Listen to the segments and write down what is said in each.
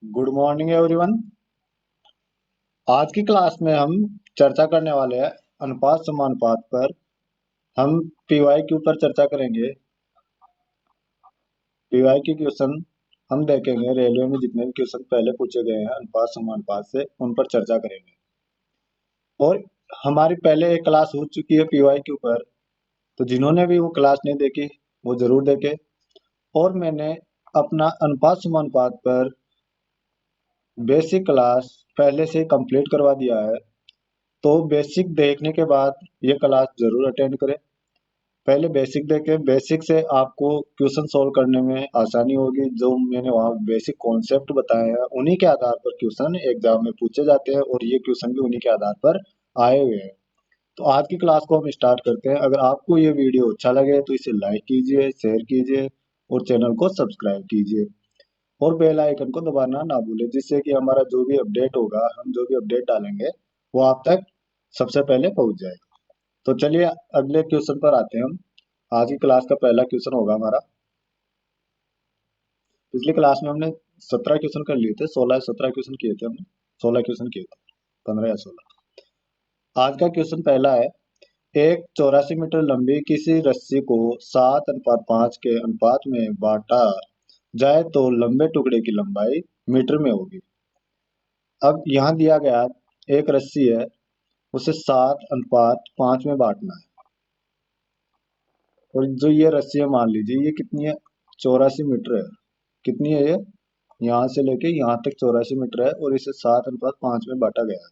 Good morning everyone. आज की class में हम चर्चा करने वाले हैं अनुपात समानुपात पर। हम पीवाई क्यू पर चर्चा करेंगे। पीवाई की क्वेश्चन हम देखेंगे। रेलवे में जितने भी क्वेश्चन पहले पूछे गए हैं अनुपात समानुपात से, उन पर चर्चा करेंगे। और हमारी पहले एक क्लास हो चुकी है पीवाई क्यू पर, तो जिन्होंने भी वो क्लास नहीं देखी वो जरूर देखे। और मैंने अपना अनुपात समानुपात पर बेसिक क्लास पहले से कंप्लीट करवा दिया है, तो बेसिक देखने के बाद ये क्लास जरूर अटेंड करें। पहले बेसिक देखें, बेसिक से आपको क्वेश्चन सॉल्व करने में आसानी होगी। जो मैंने वहाँ बेसिक कॉन्सेप्ट बताए हैं उन्हीं के आधार पर क्वेश्चन एग्जाम में पूछे जाते हैं, और ये क्वेश्चन भी उन्हीं के आधार पर आए हुए हैं। तो आज की क्लास को हम स्टार्ट करते हैं। अगर आपको ये वीडियो अच्छा लगे तो इसे लाइक कीजिए, शेयर कीजिए और चैनल को सब्सक्राइब कीजिए, और बेल आइकन को दबाना ना भूलें, जिससे कि हमारा जो भी अपडेट होगा, हम जो भी अपडेट डालेंगे वो आप तक सबसे पहले पहुंच जाए। तो चलिए अगले क्वेश्चन पर आते हैं हम। आज की क्लास का पहला क्वेश्चन होगा हमारा। पिछली क्लास में हमने 17 क्वेश्चन कर लिए थे, 16 17 क्वेश्चन किए थे हमने। 16 क्वेश्चन किए थे, 15 या 16। आज का क्वेश्चन पहला है। एक 84 मीटर लंबी किसी रस्सी को 7:5 के अनुपात में बांटा जाए तो लंबे टुकड़े की लंबाई मीटर में होगी। अब यहाँ दिया गया एक रस्सी है, उसे 7:5 में बांटना है। और जो ये रस्सी है, मान लीजिए ये कितनी है, 84 मीटर है। कितनी है ये, यहाँ से लेके यहाँ तक 84 मीटर है, और इसे 7:5 में बांटा गया है।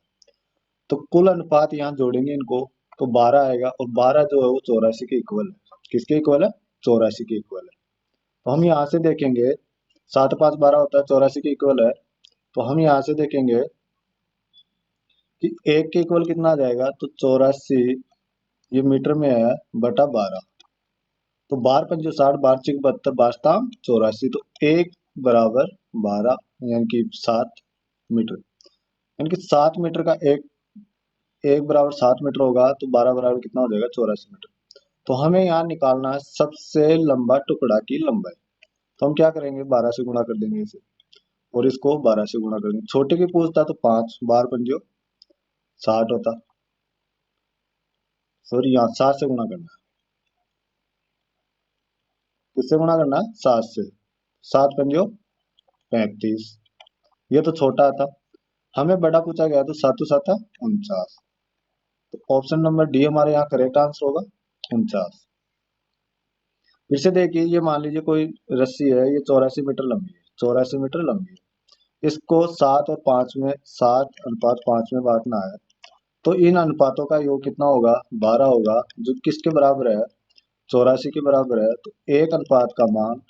तो कुल अनुपात यहाँ जोड़ेंगे इनको, तो 12 आएगा। और 12 जो है वो 84 के इक्वल है। किसके इक्वल है, 84 के इक्वल है। तो हम यहाँ से देखेंगे, 7×5 12 होता है, 84 के इक्वल है। तो हम यहाँ से देखेंगे कि एक के इक्वल कितना आ जाएगा, तो 84 ये मीटर में है बटा 12। तो 12×5 = 60, 12×6 = 72, 12×7 = 84। तो एक बराबर 12, यानी कि 7 मीटर। यानी कि 7 मीटर का एक एक बराबर 7 मीटर होगा, तो 12 बराबर कितना हो जाएगा, 84 मीटर। तो हमें यहाँ निकालना है सबसे लंबा टुकड़ा की लंबाई। तो हम क्या करेंगे, 12 से गुणा कर देंगे इसे, और इसको 12 से गुणा कर देंगे। छोटे की पूछता तो 5, 12×5 = 60 होता। सॉरी, यहाँ 7 से गुणा करना है। किससे गुणा करना है, 7 से। 7×5 = 35। ये तो छोटा था, हमें बड़ा पूछा गया, तो 7×7 = 49। तो ऑप्शन नंबर डी हमारे यहाँ करेक्ट आंसर होगा, 49। फिर से देखिए, ये मान लीजिए कोई रस्सी है, ये 84 मीटर लंबी है, 84 मीटर लंबी है। इसको 7 और 5 में बांटना है। तो इन अनुपातों का योग कितना होगा, 12 होगा, जो किसके बराबर है, 84 के बराबर है। तो एक अनुपात का मान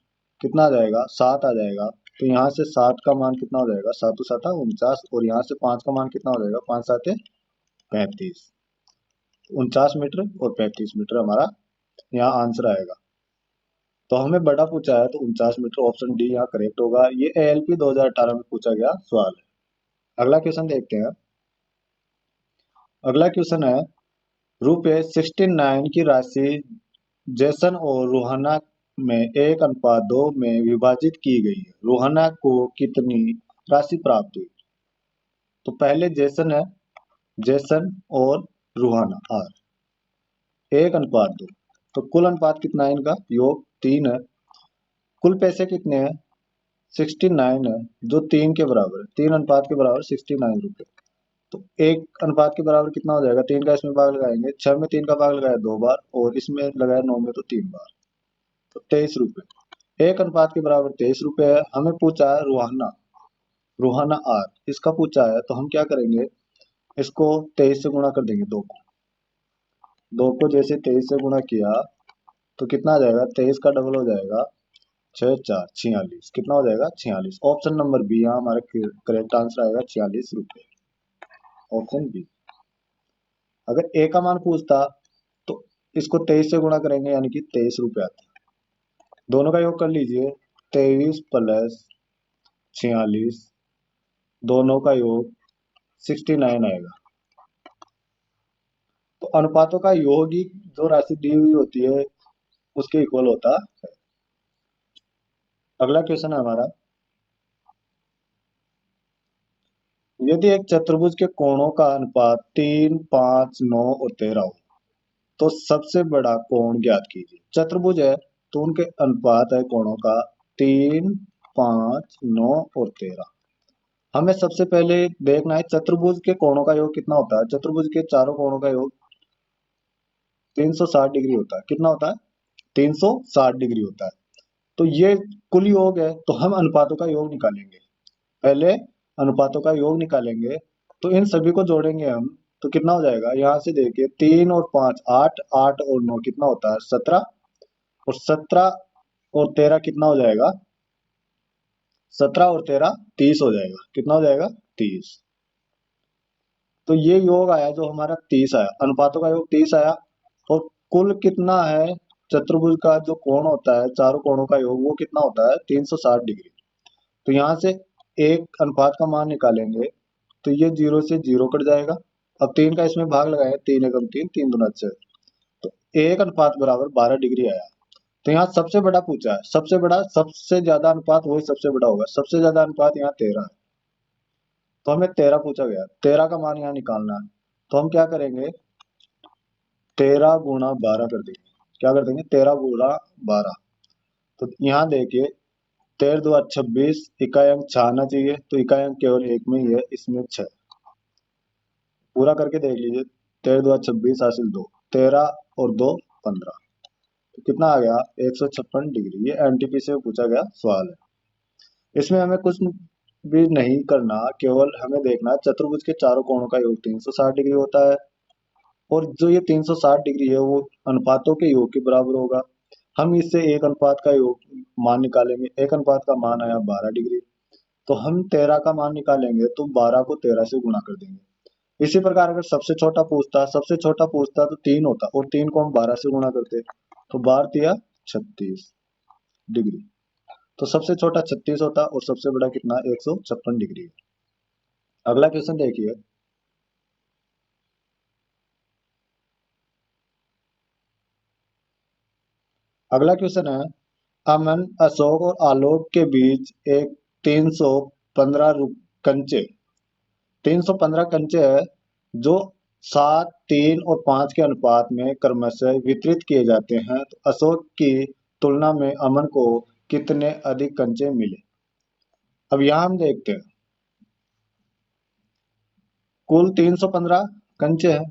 कितना आ जाएगा, 7 आ जाएगा। तो यहाँ से 7 का मान कितना हो जाएगा, 7×7 = 49। और यहाँ से 5 का मान कितना हो जाएगा, 5×7 = 35। 49 मीटर और 35 मीटर हमारा यहाँ आंसर आएगा। तो हमें बड़ा पूछा है, तो 49 मीटर, ऑप्शन डी यहाँ करेक्ट होगा। ये ALP 2018 में पूछा गया सवाल है। अगला क्वेश्चन देखते हैं। अगला क्वेश्चन है, रुपये 69 की राशि जैसन और रोहना में 1:2 में विभाजित की गई है। रोहना को कितनी राशि प्राप्त हुई। तो पहले जैसन है, जैसन और रूहाना आर 1:2। तो कुल अनुपात कितना है, इनका योग 3 है। कुल पैसे कितने हैं, 69 है, जो 3 के बराबर है। 3 अनुपात के बराबर 69 रुपए। तो एक अनुपात के बराबर कितना हो जाएगा, 3 का इसमें भाग लगाएंगे, 6 में 3 का भाग लगाया 2 बार, और इसमें लगाया 9 में तो 3 बार। तो 23 रुपए। एक अनुपात के बराबर 23 रुपए है। हमें पूछा है रुहाना, रुहाना आर, इसका पूछा है। तो हम क्या करेंगे, इसको 23 से गुणा कर देंगे। दो को जैसे 23 से गुणा किया तो कितना आ जाएगा, 23 का डबल हो जाएगा, 6×4 = 46। कितना हो जाएगा, 46। ऑप्शन नंबर बी यहाँ हमारा करेक्ट आंसर आएगा, 46 रुपए। Option B. अगर ए का मान पूछता तो इसको 23 से गुणा करेंगे, यानी कि 23 रुपए आता। दोनों का योग कर लीजिए, 23 + 46, दोनों का योग 69 आएगा। तो अनुपातों का योग ही जो राशि दी हुई होती है उसके इक्वल होता है। अगला क्वेश्चन है हमारा, यदि एक चतुर्भुज के कोणों का अनुपात 3, 5, 9 और 13 हो तो सबसे बड़ा कोण ज्ञात कीजिए। चतुर्भुज है तो उनके अनुपात है कोणों का 3, 5, 9 और 13। हमें सबसे पहले देखना है चतुर्भुज के कोणों का योग कितना होता है। चतुर्भुज के चारों कोणों का योग 360 डिग्री होता है। कितना होता है? 360 डिग्री होता है। तो ये कुल योग है, तो हम अनुपातों का योग निकालेंगे। पहले अनुपातों का योग निकालेंगे, तो इन सभी को जोड़ेंगे हम। तो कितना हो जाएगा? यहाँ से देखिए 3 और 5 8, 8 और 9 कितना होता है? 17, और 17 और 13 कितना हो जाएगा? 17 और 13 30 हो जाएगा। कितना हो जाएगा? 30। तो ये योग आया जो हमारा 30 आया, अनुपातों का योग 30 आया। और कुल कितना है? चतुर्भुज का जो कोण होता है, चारों कोणों का योग, वो कितना होता है? 360 डिग्री। तो यहाँ से एक अनुपात का मान निकालेंगे, तो ये 0 से 0 कट जाएगा। अब 3 का इसमें भाग लगाए, 3 एकम 3, 3 दूना 6, तो एक अनुपात बराबर 12 डिग्री आया। तो यहाँ सबसे बड़ा पूछा है, सबसे बड़ा, सबसे ज्यादा अनुपात वही सबसे बड़ा होगा। सबसे ज्यादा अनुपात यहाँ 13 है, तो हमें 13 पूछा गया। 13 का मान यहाँ निकालना है, तो हम क्या करेंगे? 13 गुणा 12 कर देंगे। क्या कर देंगे? 13 गुणा 12। तो यहाँ देखिए 13 दो 26, इकाई अंक 6 आना चाहिए, तो इकाई अंक केवल एक में ही है, इसमें 6। पूरा करके देख लीजिए, 13 दो 26 हासिल 2, 13 और 2 15, तो कितना आ गया? 156 डिग्री। ये एनटीपी से पूछा गया सवाल है। इसमें हमें कुछ भी नहीं करना, केवल हमें देखना है चतुर्भुज के चारों कोणों का योग 360 डिग्री होता है, और जो ये 360 डिग्री है वो अनुपातों के योग के बराबर होगा। हम इससे एक अनुपात का योग मान निकालेंगे। एक अनुपात का मान आया 12 डिग्री, तो हम 13 का मान निकालेंगे, तो 12 को 13 से गुणा कर देंगे। इसी प्रकार अगर सबसे छोटा पूछता तो 3 होता, और 3 को हम 12 से गुणा करते, तो 12 तिया 36 डिग्री। तो सबसे छोटा 36 होता, और सबसे बड़ा कितना? 156 डिग्री है। अगला क्वेश्चन देखिए। अगला क्वेश्चन है, अमन, अशोक और आलोक के बीच एक 315 कंचे 315 कंचे है, जो 7, 3 और 5 के अनुपात में क्रमशः वितरित किए जाते हैं। तो अशोक की तुलना में अमन को कितने अधिक कंचे मिले? अब यहाँ हम देखते हैं, कुल 315 कंचे हैं।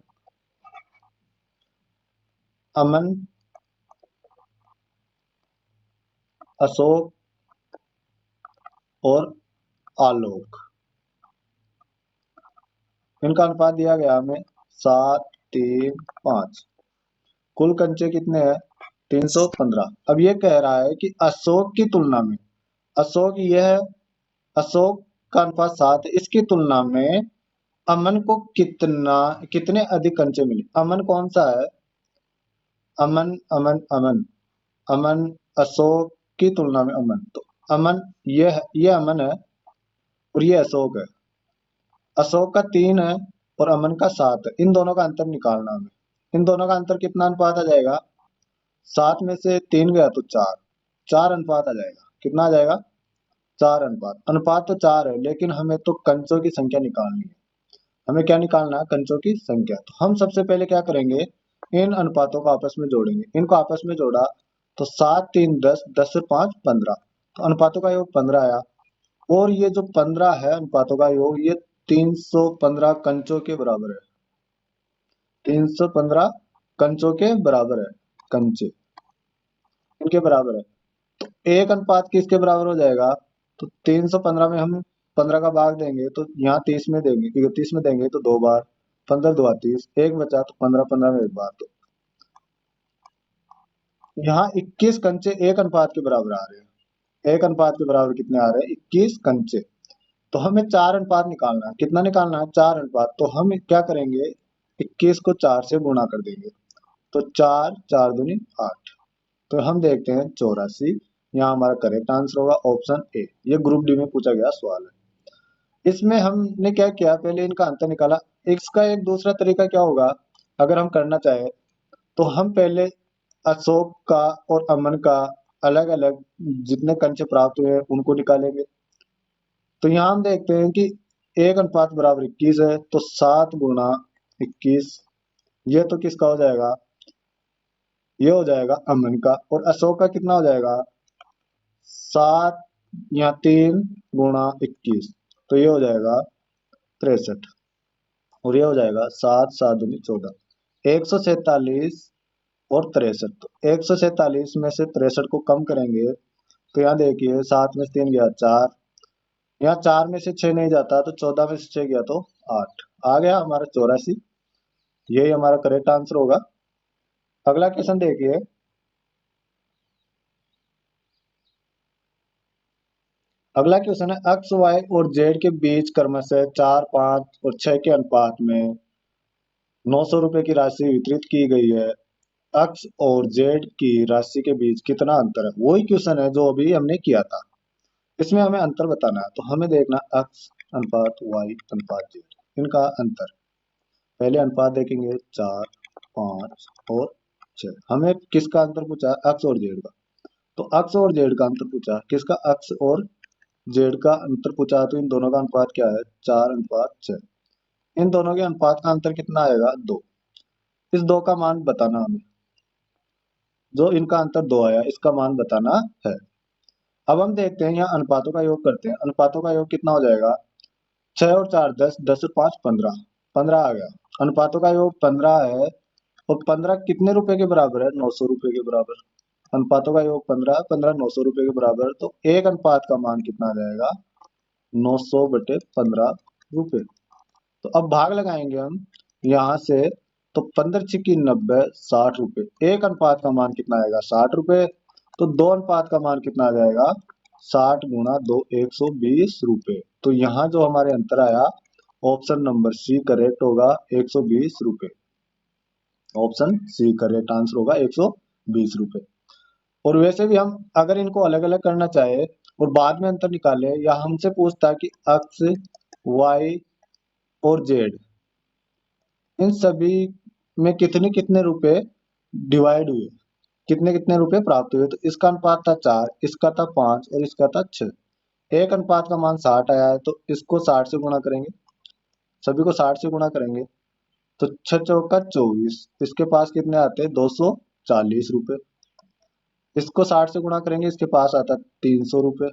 अमन, अशोक और आलोक, इनका अनुपात दिया गया हमें 7, 3, 5। कुल कंचे कितने हैं? 315। अब ये कह रहा है कि अशोक की तुलना में, अशोक यह अशोक का अनुपात 7 है, इसकी तुलना में अमन को कितने अधिक कंचे मिले? अमन कौन सा है? अमन, अमन, अमन, अमन, अशोक की तुलना में अमन, तो अमन, ये अमन है, और ये अशोक है। अशोक का 3 है और अमन का 7 है। इन दोनों का अंतर निकालना हमें। इन दोनों का अंतर कितना अनुपात आ जाएगा? 7 में से 3 गया तो 4, 4 अनुपात आ जाएगा। कितना आ जाएगा? 4 अनुपात। अनुपात तो 4 है, लेकिन हमें तो कंचों की संख्या निकालनी है। हमें क्या निकालना है? कंचों की संख्या। तो हम सबसे पहले क्या करेंगे? इन अनुपातों को आपस में जोड़ेंगे। इनको आपस में जोड़ा तो 7, 3, 10, 10 से 5 15, तो अनुपातों का योग 15 आया। और ये जो 15 है अनुपातों का योग, ये 315 कंचों के बराबर है। 315 कंचों के बराबर है। कंचे इनके बराबर है, तो एक अनुपात किसके बराबर हो जाएगा? तो 315 में हम 15 का भाग देंगे, तो यहाँ 30 में देंगे, 31 में देंगे तो 2 बार, 15 दो 30, एक बचा, तो 15, 15 में एक बार, तो यहाँ 21 कंचे एक अनुपात के बराबर आ रहे हैं। एक अनुपात के बराबर कितने आ रहे हैं? 21 कंचे। तो हमें 4 अनुपात निकालना है। कितना निकालना है? 4 अनुपात। तो हम क्या करेंगे? 21 को 4 से गुणा कर देंगे, तो 4, 4 दूनी 8। तो हम देखते हैं 84। यहाँ हमारा करेक्ट आंसर होगा ऑप्शन ए। ये ग्रुप डी में पूछा गया सवाल है। इसमें हमने क्या किया? पहले इनका अंतर निकाला। इसका एक दूसरा तरीका क्या होगा? अगर हम करना चाहे, तो हम पहले अशोक का और अमन का अलग अलग जितने कंचे प्राप्त हुए हैं उनको निकालेंगे। तो यहाँ हम देखते हैं कि 1 अनुपात बराबर 21 है, तो 7 गुणा 21, ये तो किसका हो जाएगा, ये हो जाएगा अमन का। और अशोक का कितना हो जाएगा, 7 या 3 गुणा 21, तो ये हो जाएगा 63। और ये हो जाएगा 7 7 दूनी 14, 147 और 63। तो 147 में से 63 को कम करेंगे तो यहाँ देखिए 7 में से 3 गया 4, यहाँ 4 में से 6 नहीं जाता, तो 14 में से 6 गया तो 8, आ गया हमारा 84। यही हमारा करेक्ट आंसर होगा। अगला क्वेश्चन देखिए, अगला क्वेश्चन है एक्स वाई और जेड के बीच क्रमशः 4 5 और 6 के अनुपात में 900 रुपए की राशि वितरित की गई है। एक्स और जेड की राशि के बीच कितना अंतर है। वही क्वेश्चन है जो अभी हमने किया था, इसमें हमें अंतर बताना है। तो हमें देखना एक्स अनुपात वाई अनुपात जेड, इनका अंतर। पहले अनुपात देखेंगे 4 5 और 6। हमें किसका अंतर पूछा, एक्स और जेड का। तो एक्स और जेड का अंतर पूछा, किसका, एक्स और जेड का अंतर पूछा, तो इन दोनों का अनुपात क्या है, 4:6। इन दोनों के अनुपात का अंतर कितना आएगा, 2। इस 2 का मान बताना हमें, जो इनका अंतर 2 आया इसका मान बताना है। अब हम देखते हैं, यहाँ अनुपातों का योग करते हैं। अनुपातों का योग कितना हो जाएगा, 6 और 4 10, 10 और 5 15, 15 आ गया। अनुपातों का योग 15 है, और 15 कितने रुपए के बराबर है, 900 रुपए के बराबर। अनुपातों का योग 15, 15 900 रुपए के बराबर, तो एक अनुपात का मान कितना आ जाएगा, 900/15 रुपए। तो अब भाग लगाएंगे हम यहाँ से, तो 15×6 = 90, 60 रुपए। एक अनुपात का मान कितना आएगा, 60 रुपए। तो 2 अनुपात का मान कितना आ जाएगा, 60 × 2 120 रुपए। तो यहाँ जो हमारे अंतर आया, ऑप्शन नंबर सी करेक्ट होगा, 120 रुपए। ऑप्शन सी करेक्ट आंसर होगा, 120 रुपए। और वैसे भी हम अगर इनको अलग अलग करना चाहे और बाद में अंतर निकाले, या हमसे पूछता कि एक्स वाई और जेड इन सभी में कितने कितने रुपए डिवाइड हुए, कितने कितने रुपए प्राप्त हुए, तो इसका अनुपात था 4, इसका था 5 और इसका था 6। एक अनुपात का मान 60 आया है, तो इसको 60 से गुणा करेंगे, सभी को 60 से गुणा करेंगे, तो 6 चौका 24, इसके पास कितने आते हैं, 240 रुपए। इसको 60 से गुणा करेंगे, इसके पास आता 300 रुपए।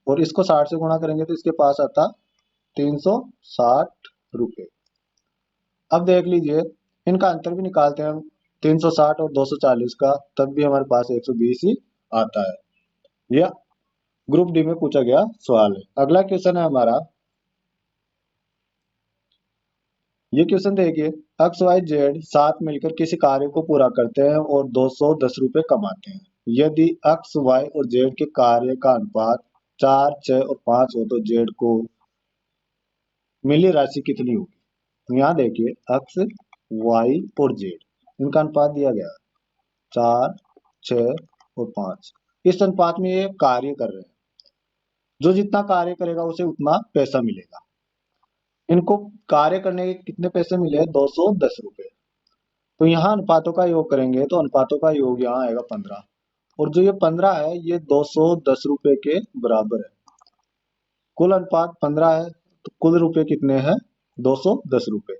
और इसको 60 से गुणा करेंगे तो इसके पास आता 360 रुपए। अब देख लीजिए, इनका अंतर भी निकालते हैं हम, 360 और 240 का, तब भी हमारे पास 120 ही आता है। यह ग्रुप डी में पूछा गया सवाल है। अगला क्वेश्चन है हमारा, ये क्वेश्चन देखिए, एक्स वाई जेड साथ मिलकर किसी कार्य को पूरा करते हैं और 210 रुपए कमाते हैं। यदि एक्स वाई और जेड के कार्य का अनुपात 4 6 और 5 हो, तो जेड को मिली राशि कितनी होगी। यहाँ देखिए एक्स वाई और जेड इनका अनुपात दिया गया है 4 6 और 5। इस अनुपात में ये कार्य कर रहे हैं, जो जितना कार्य करेगा उसे उतना पैसा मिलेगा। इनको कार्य करने के कितने पैसे मिले, 210 रुपए। तो यहाँ अनुपातों का योग करेंगे, तो अनुपातों का योग यहाँ आएगा 15, और जो ये 15 है ये 210 रुपए के बराबर है। कुल अनुपात 15 है, तो कुल रुपए कितने हैं, 210 रुपए।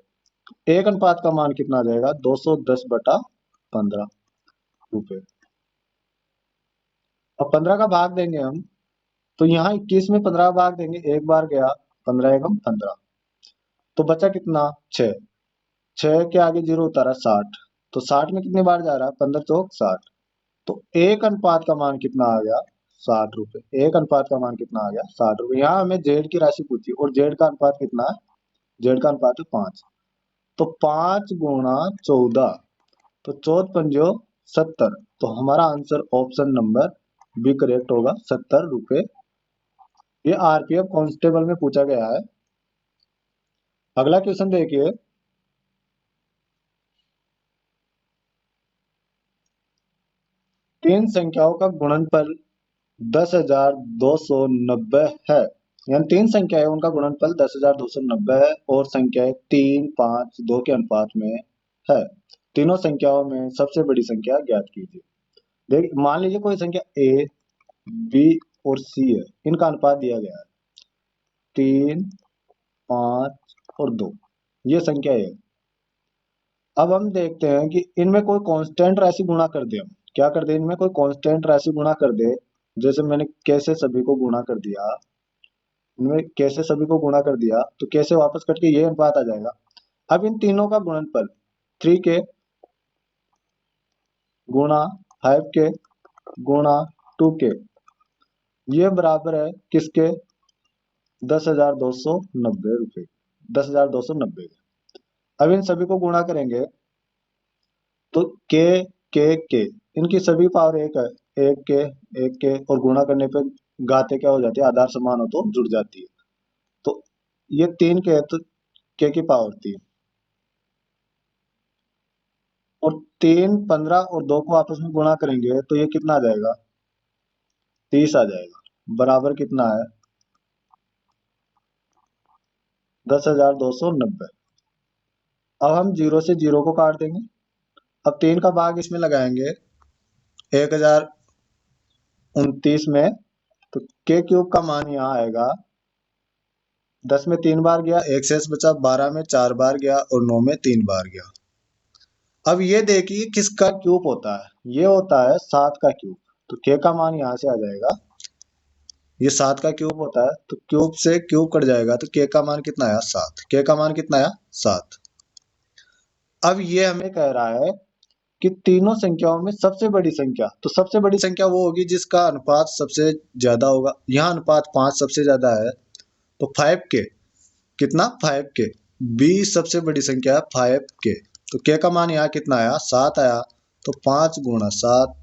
एक अनुपात का मान कितना आ जाएगा, 210/15 रुपए। अब 15 का भाग देंगे हम, तो यहाँ 21 में 15 का भाग देंगे, एक बार गया 15 एकम 15, तो बचा कितना, 6। 6 के आगे जीरो उतारा 60, तो 60 में कितने बार जा रहा है, 15 चौक 60। तो एक अनुपात का मान कितना आ गया, 60 रुपए। एक अनुपात का मान कितना आ गया, 60 रुपए। यहाँ हमें जेड की राशि पूछी, और जेड का अनुपात कितना है, जेड का अनुपात है 5। तो 5 × 14, तो 14×5 = 70। तो हमारा answer option number B correct होगा, 70 रुपए। ये आरपीएफ कांस्टेबल में पूछा गया है। अगला क्वेश्चन देखिए, तीन संख्याओं का गुणनफल 10,290 है। यानी तीन संख्याएं, उनका गुणनफल 10,290 है, और संख्याएं 3 5 2 के अनुपात में है। तीनों संख्याओं में सबसे बड़ी संख्या ज्ञात कीजिए। देख, मान लीजिए कोई संख्या ए बी और सी है, इनका अनुपात दिया गया है 3 5 और 2, ये संख्या है। अब हम देखते हैं कि इनमें कोई कांस्टेंट राशि गुणा कर दे। हम क्या कर दे, इनमें कोई कांस्टेंट राशि गुणा कर दे। जैसे मैंने कैसे सभी को गुणा कर दिया, इनमें कैसे सभी को गुणा कर दिया, तो कैसे वापस कट के ये अनुपात आ जाएगा। अब इन तीनों का गुणनफल 3k गुणा 5k गुणा 2k, ये बराबर है किसके, 10,290 रुपए, 10,290 के। अब इन सभी को गुणा करेंगे तो के इनकी सभी पावर एक है, एक के और गुणा करने पे घाते क्या हो जाती है, आधार समान हो तो जुड़ जाती है। तो ये 3 के है तो के की पावर 3, और 3, 15 और 2 को आपस में गुणा करेंगे तो ये कितना आ जाएगा, 30 आ जाएगा। बराबर कितना है, 10,290। अब हम जीरो से जीरो को काट देंगे। अब 3 का भाग इसमें लगाएंगे 1029 में, तो के क्यूब का मान यहाँ आएगा, 10 में 3 बार गया, एक शेष बचा, 12 में 4 बार गया और 9 में 3 बार गया। अब ये देखिए किसका क्यूब होता है, ये होता है 7 का क्यूब। तो के का मान यहाँ से आ जाएगा, ये 7 का क्यूब होता है, तो क्यूब से क्यूब कट जाएगा, तो के का मान कितना आया, 7। के का मान कितना आया, 7। अब ये हमें कह रहा है कि तीनों संख्याओं में सबसे बड़ी संख्या, तो सबसे बड़ी संख्या वो होगी जिसका अनुपात सबसे ज्यादा होगा। यहाँ अनुपात 5 सबसे ज्यादा है, तो 5k, कितना, 5k। बी सबसे बड़ी संख्या है 5k, तो के का मान यहाँ कितना आया, 7 आया। तो 5 गुणा 7,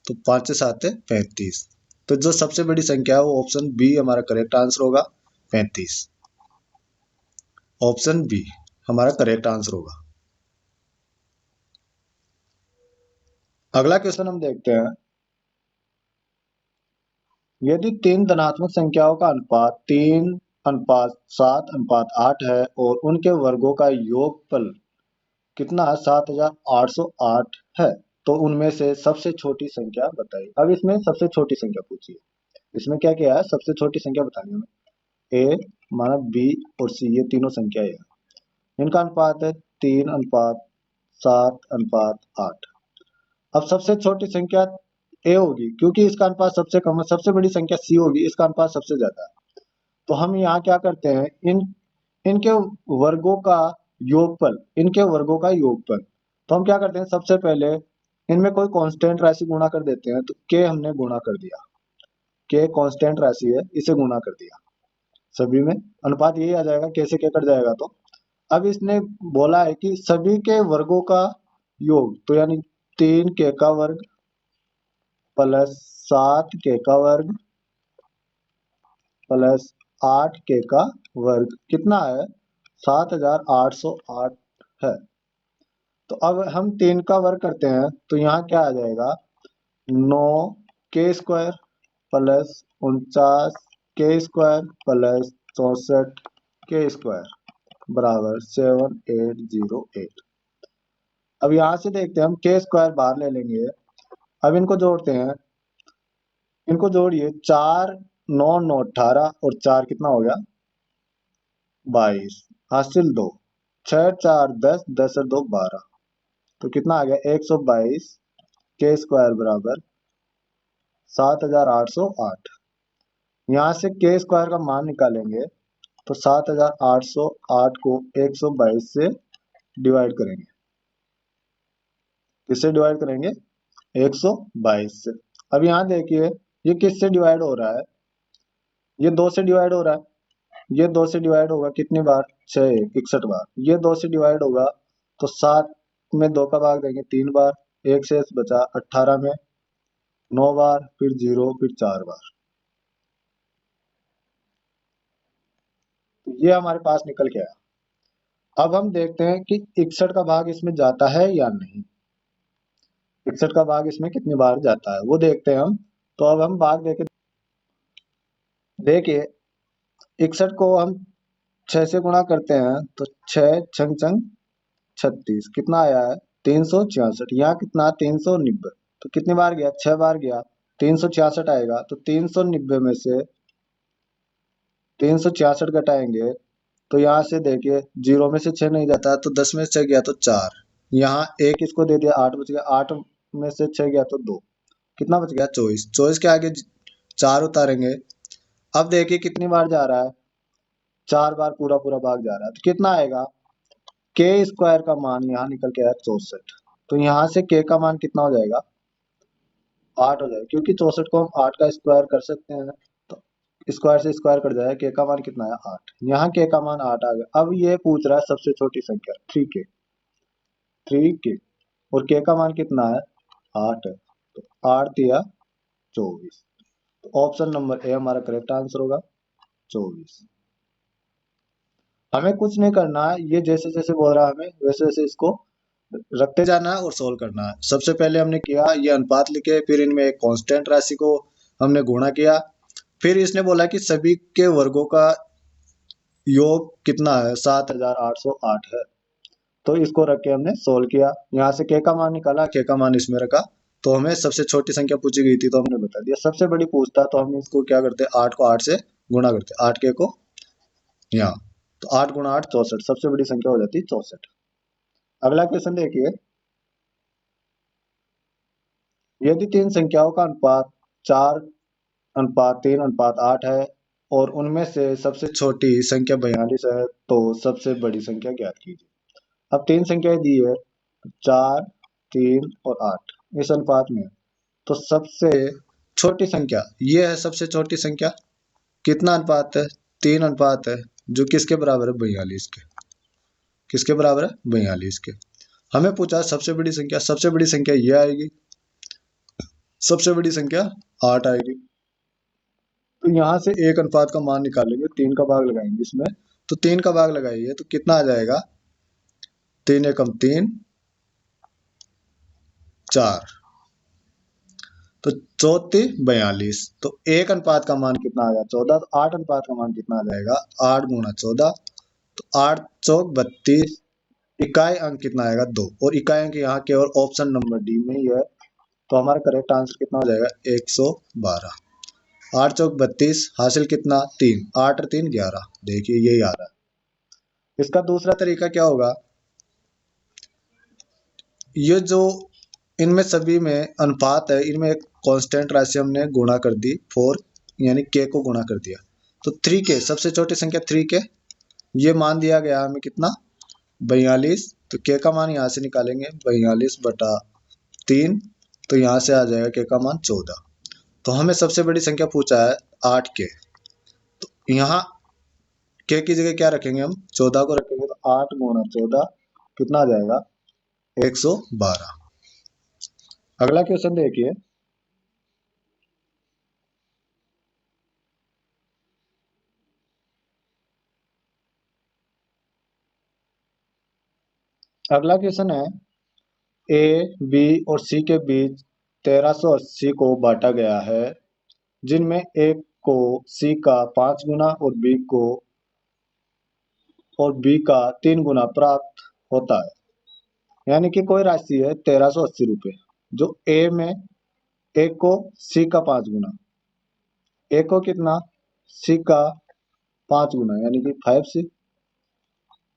तो 5 से 7 है 35। तो जो सबसे बड़ी संख्या है वो ऑप्शन बी हमारा करेक्ट आंसर होगा, 35। ऑप्शन बी हमारा करेक्ट आंसर होगा। अगला क्वेश्चन हम देखते हैं, यदि 3 धनात्मक संख्याओं का अनुपात 3:7:8 है और उनके वर्गों का योगफल कितना है, 7,808 है, तो उनमें से सबसे छोटी संख्या बताइए। अब इसमें सबसे छोटी संख्या पूछिए, इसमें क्या क्या है, सबसे छोटी संख्या बतानी है हमें। ए माना बी और सी, ये तीनों संख्या है, इनका अनुपात है 3:7:8। अब सबसे छोटी संख्या ए होगी क्योंकि इसका अनुपात सबसे कम है, सबसे बड़ी संख्या सी होगी, इसका अनुपात सबसे ज्यादा है। तो हम यहाँ क्या करते हैं, इनके वर्गों का योगफल, इनके वर्गों का योगफल। तो हम क्या करते हैं, सबसे पहले इनमें कोई कांस्टेंट राशि गुणा कर देते हैं। तो के हमने गुणा कर दिया, के कांस्टेंट राशि है, इसे गुणा कर दिया, सभी में अनुपात यही आ जाएगा, कैसे के कट जाएगा। तो अब इसने बोला है कि सभी के वर्गों का योग, तो यानी 3 के का वर्ग प्लस 7 के का वर्ग प्लस 8 के का वर्ग कितना है, 7,808 है। तो अब हम 3 का वर्ग करते हैं तो यहाँ क्या आ जाएगा, 9 के स्क्वायर प्लस 49 के स्क्वायर प्लस 64 के स्क्वायर बराबर 7808। अब यहाँ से देखते हैं, हम के स्क्वायर बाहर ले लेंगे। अब इनको जोड़ते हैं, इनको जोड़िए, 4 9 9 18 और 4 कितना हो गया, 22, हासिल 2, 6 4 10, 10 और 2 12, तो कितना आ गया, 122 के स्क्वायर बराबर 7,808। यहाँ से के स्क्वायर का मान निकालेंगे तो 7,808 को 122 से डिवाइड करेंगे। किससे डिवाइड करेंगे, 122 से। अब यहाँ देखिए ये किससे डिवाइड हो रहा है, ये 2 से डिवाइड हो रहा है, ये 2 से डिवाइड होगा कितनी बार, 6 61 बार। ये 2 से डिवाइड होगा तो 7 में 2 का भाग देंगे 3 बार, एक शेष बचा, 18 में 9 बार, फिर 0, फिर 4 बार। तो ये हमारे पास निकल के आया। अब हम देखते हैं कि 61 का भाग इसमें जाता है या नहीं, 61 का भाग इसमें कितनी बार जाता है वो देखते हैं हम। तो अब हम भाग देके देखिए, 61 को हम 6 से गुणा करते हैं तो 6 छंग छंग 36, कितना आया है, 366। यहाँ कितना, 390, तो कितनी बार गया, 6 बार गया, 366 आएगा। तो 390 में से 366 घटाएंगे तो यहाँ से देखिए 0 में से 6 नहीं जाता, तो 10 में से 6 गया तो 4। यहाँ एक इसको दे दिया, 8 बच गया, 8 में से 6 गया तो 2, कितना बच गया 24। 24 के आगे 4 उतारेंगे। अब देखिए कितनी बार जा रहा है, 4 बार पूरा पूरा भाग जा रहा है, तो कितना आएगा, के स्क्वायर का मान यहाँ निकल के आया 64। तो यहाँ से के का मान कितना हो जाएगा, 8 हो जाएगा, क्योंकि 64 को हम 8 का स्क्वायर कर सकते हैं। तो स्क्वायर से स्क्वायर कट जाएगा, के का मान कितना है 8, यहाँ के का मान 8 आ गया। अब ये पूछ रहा है सबसे छोटी संख्या 3k, 3k, और के का मान कितना है 8 है, तो 8 दिया 24। तो ऑप्शन नंबर ए हमारा करेक्ट आंसर होगा 24। हमें कुछ नहीं करना है, ये जैसे जैसे बोल रहा है हमें वैसे वैसे इसको रखते जाना है और सोल्व करना है। सबसे पहले हमने किया ये अनुपात लिखे, फिर इनमें एक कांस्टेंट राशि को हमने गुणा किया, फिर इसने बोला कि सभी के वर्गों का योग कितना है, 7808 है। तो इसको रख के हमने सोल्व किया, यहाँ से के का मान निकाला, के का मान इसमें रखा। तो हमें सबसे छोटी संख्या पूछी गई थी तो हमने बता दिया, सबसे बड़ी पूछता तो हम इसको क्या करते, 8 को 8 से गुणा करते, 8 के को यहाँ, तो 8 गुणा 8 64, सबसे बड़ी संख्या हो जाती है 64। अगला क्वेश्चन देखिए, यदि तीन संख्याओं का अनुपात 4:3:8 है और उनमें से सबसे छोटी संख्या 42 है, तो सबसे बड़ी संख्या ज्ञात कीजिए। अब तीन संख्याएं दी है, 4, 3 और 8 इस अनुपात में है। तो सबसे छोटी संख्या ये है, सबसे छोटी संख्या कितना अनुपात है, 3 अनुपात है, जो किसके बराबर है 42 के, किसके बराबर है 42 के। हमें पूछा सबसे बड़ी संख्या, सबसे बड़ी संख्या ये आएगी, सबसे बड़ी संख्या 8 आएगी। तो यहाँ से एक अनुपात का मान निकालेंगे, 3 का भाग लगाएंगे इसमें, तो 3 का भाग लगाइए तो कितना आ जाएगा, 3 एकम 3, 4, तो 34 42। तो एक अनुपात का मान कितना आ गया 14, तो 8 अनुपात का मान कितना आ जाएगा 8 गुणा 14, तो 8 चौक 32, इकाई अंक कितना आएगा 2, और इकाई अंक यहाँ केवल ऑप्शन नंबर डी में ही है। तो हमारा करेक्ट आंसर कितना हो जाएगा 112। 8 चौक 32, हासिल कितना 3, 8 और 3 11, देखिए यही आ रहा है। इसका दूसरा तरीका क्या होगा, ये जो इनमें सभी में अनुपात है, इनमें एक कांस्टेंट राशि हमने गुणा कर दी 4, यानी के को गुणा कर दिया, तो 3k सबसे छोटी संख्या 3k, ये मान दिया गया हमें कितना 42। तो के का मान यहाँ से निकालेंगे 42/3, तो यहाँ से आ जाएगा के का मान 14। तो हमें सबसे बड़ी संख्या पूछा है 8k, तो यहाँ के की जगह क्या रखेंगे हम 14 को रखेंगे, तो 8 गुणा 14 कितना आ जाएगा 112। अगला क्वेश्चन देखिए, अगला क्वेश्चन है ए बी और सी के बीच 1380 को बांटा गया है, जिनमें एक को सी का 5 गुना और बी का 3 गुना प्राप्त होता है। यानी कि कोई राशि है 1380 रुपये, जो ए में एक को सी का 5 गुना, ए को कितना सी का 5 गुना यानी कि 5c,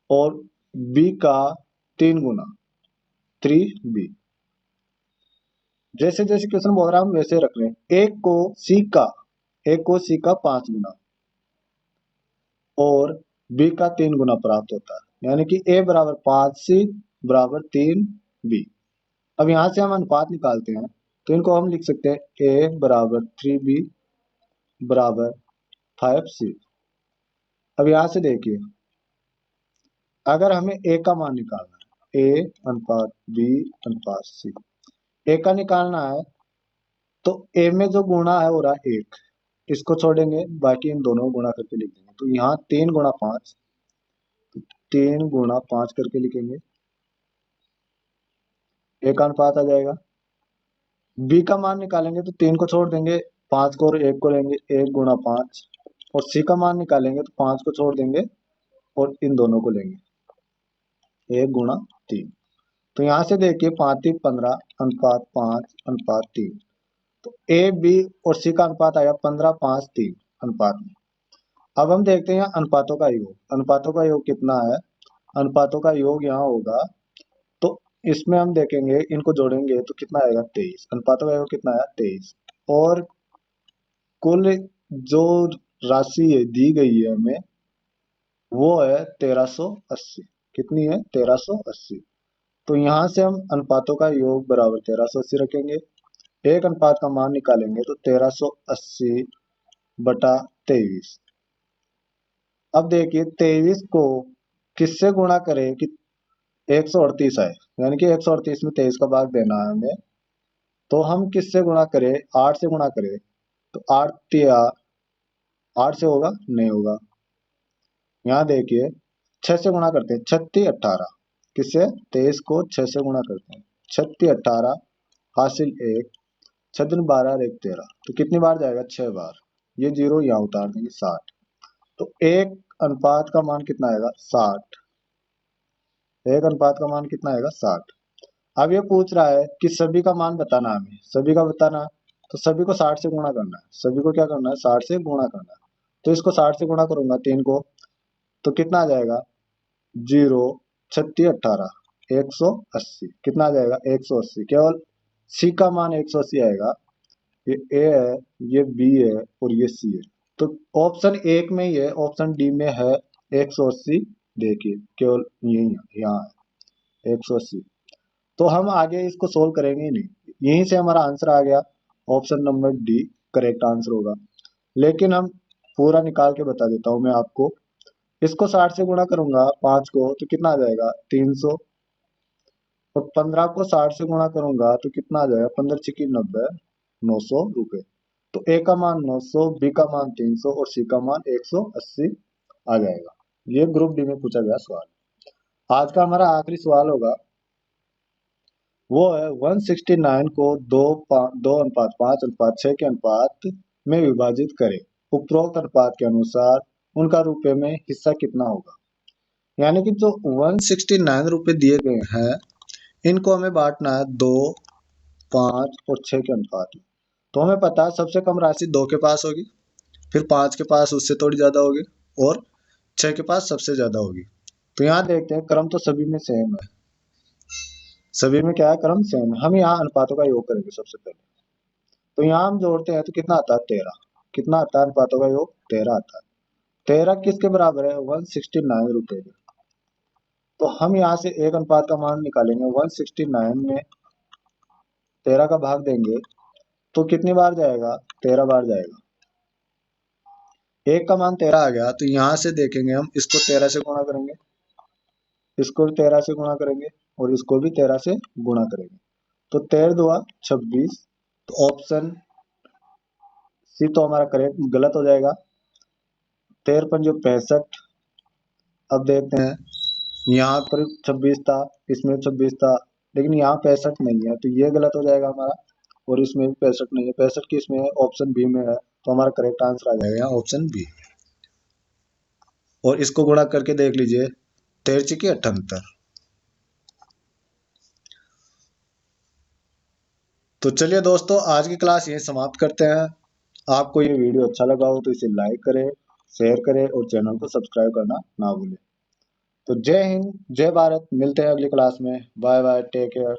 और बी का 3 गुना 3b। जैसे जैसे क्वेश्चन बोल रहा है हम वैसे रख रहे हैं। एक को सी का 5 गुना और बी का 3 गुना प्राप्त होता है, यानी कि ए बराबर 5c बराबर 3b। अब यहां से हम अनुपात निकालते हैं, तो इनको हम लिख सकते हैं ए बराबर 3b बराबर 5c। अब यहां से देखिए, अगर हमें ए का मान निकालना है, ए अनुपात बी अनुपात सी, ए का निकालना है, तो ए में जो गुणा है हो रहा है 1, इसको छोड़ेंगे, बाकी इन दोनों को गुणा करके लिख देंगे। तो यहाँ 3 गुणा 5, 3 गुणा 5 करके लिखेंगे, ए का अनुपात आ जाएगा। बी का मान निकालेंगे तो 3 को छोड़ देंगे, 5 को और 1 को लेंगे, 1 गुणा 5, और सी का मान निकालेंगे तो 5 को छोड़ देंगे और इन दोनों को लेंगे, 1 गुणा 3। तो यहाँ से देखिए 5×3=15 अनुपात 5 अनुपात 3, तो ए बी और सी का अनुपात आएगा 15:5:3 अनुपात में। अब हम देखते हैं अनुपातों का योग। अनुपातों का योग कितना है? अनुपातों का योग यहाँ होगा, तो इसमें हम देखेंगे, इनको जोड़ेंगे तो कितना आएगा? 23। अनुपातों का योग कितना है? 23। और कुल जो राशि दी गई है हमें, वो है 1380। कितनी है? 1380। तो यहाँ से हम अनुपातों का योग बराबर 1380 रखेंगे। एक अनुपात का मान निकालेंगे तो 1380 बटा 23। अब देखिए 23 को किससे गुणा करें कि 138 आए, यानी कि 138 में 23 का भाग देना है हमें। तो हम किससे गुणा करें? 8 से गुणा करें। तो 8 तिया 8 से होगा? नहीं होगा। यहाँ देखिए 6 से गुणा करते हैं, 36 18। किससे? 23 को 6 से गुणा करते हैं, 36 18 हासिल 1, 6 दिन 12 और 1 13। तो कितनी बार जाएगा? 6 बार। ये जीरो यहाँ उतार देंगे, 60। तो एक अनुपात का मान कितना आएगा? 60। एक अनुपात का मान कितना आएगा? 60। अब ये पूछ रहा है कि सभी का मान बताना है हमें, सभी का बताना है, तो सभी को 60 से गुणा करना है। सभी को क्या करना है? 60 से गुणा करना है। तो इसको 60 से गुणा करूंगा 3 को, तो कितना आ जाएगा? 0 36 18 180। कितना आ जाएगा? 180। केवल सी का मान 180 आएगा। ये ए है, ये बी है और ये सी है। तो ऑप्शन एक में ही है, ऑप्शन डी में है 180। देखिए केवल यही है, यहाँ है 180। तो हम आगे इसको सोल्व करेंगे ही नहीं, यहीं से हमारा आंसर आ गया। Option number D correct answer होगा। लेकिन हम पूरा निकाल के बता देता हूँ मैं आपको। इसको 60 से गुणा करूंगा 5 को, तो कितना आ जाएगा? 300। और 15 को 60 से गुणा करूंगा तो कितना आ जाएगा? 15 छिकी 90, 900 रुपए। तो ए का मान 900, बी का मान 300 और सी का मान 180 आ जाएगा। ये ग्रुप डी में पूछा गया सवाल। आज का हमारा आखिरी सवाल होगा, वो है 169 को 2:5:6 के अनुपात में विभाजित करें। उपरोक्त अनुपात के अनुसार उनका रुपए में हिस्सा कितना होगा? यानी कि जो 169 रुपए दिए गए हैं, इनको हमें बांटना है 2, 5 और 6 के अनुपात में। तो हमें पता है सबसे कम राशि 2 के पास होगी, फिर 5 के पास उससे थोड़ी ज्यादा होगी, और 6 के पास सबसे ज्यादा होगी। तो यहाँ देखते हैं क्रम तो सभी में सेम है। सभी में क्या है? क्रम सेम है। हम यहाँ अनुपातों का योग करेंगे सबसे पहले। तो यहाँ हम जोड़ते हैं तो कितना आता है? 13। कितना आता है अनुपातों का योग? 13 आता है। 13 किसके बराबर है? 169 रुपए के। तो हम यहाँ से एक अनुपात का मान निकालेंगे, 169 में 13 का भाग देंगे तो कितनी बार जाएगा? 13 बार जाएगा। एक का मान 13 आ गया, तो यहाँ से देखेंगे हम, इसको 13 से गुणा करेंगे, इसको भी 13 से गुणा करेंगे और इसको भी 13 से गुणा करेंगे। तो 13 दुआ 26। तो ऑप्शन सी तो हमारा करेक्ट गलत हो जाएगा। 13 पंजो 65। अब देखते हैं, यहाँ पर 26 था, इसमें 26 था, लेकिन यहाँ 65 नहीं है, तो ये गलत हो जाएगा हमारा। और इसमें भी 65 नहीं है, 65 किस में है? ऑप्शन बी में है। तो हमारा करेक्ट आंसर आ जाएगा यहाँ ऑप्शन बी। और इसको गुणा करके देख लीजिए, 13 की 78। तो चलिए दोस्तों, आज की क्लास यहीं समाप्त करते हैं। आपको ये वीडियो अच्छा लगा हो तो इसे लाइक करें, शेयर करें और चैनल को सब्सक्राइब करना ना भूलें। तो जय हिंद, जय भारत। मिलते हैं अगली क्लास में। Bye bye, take care.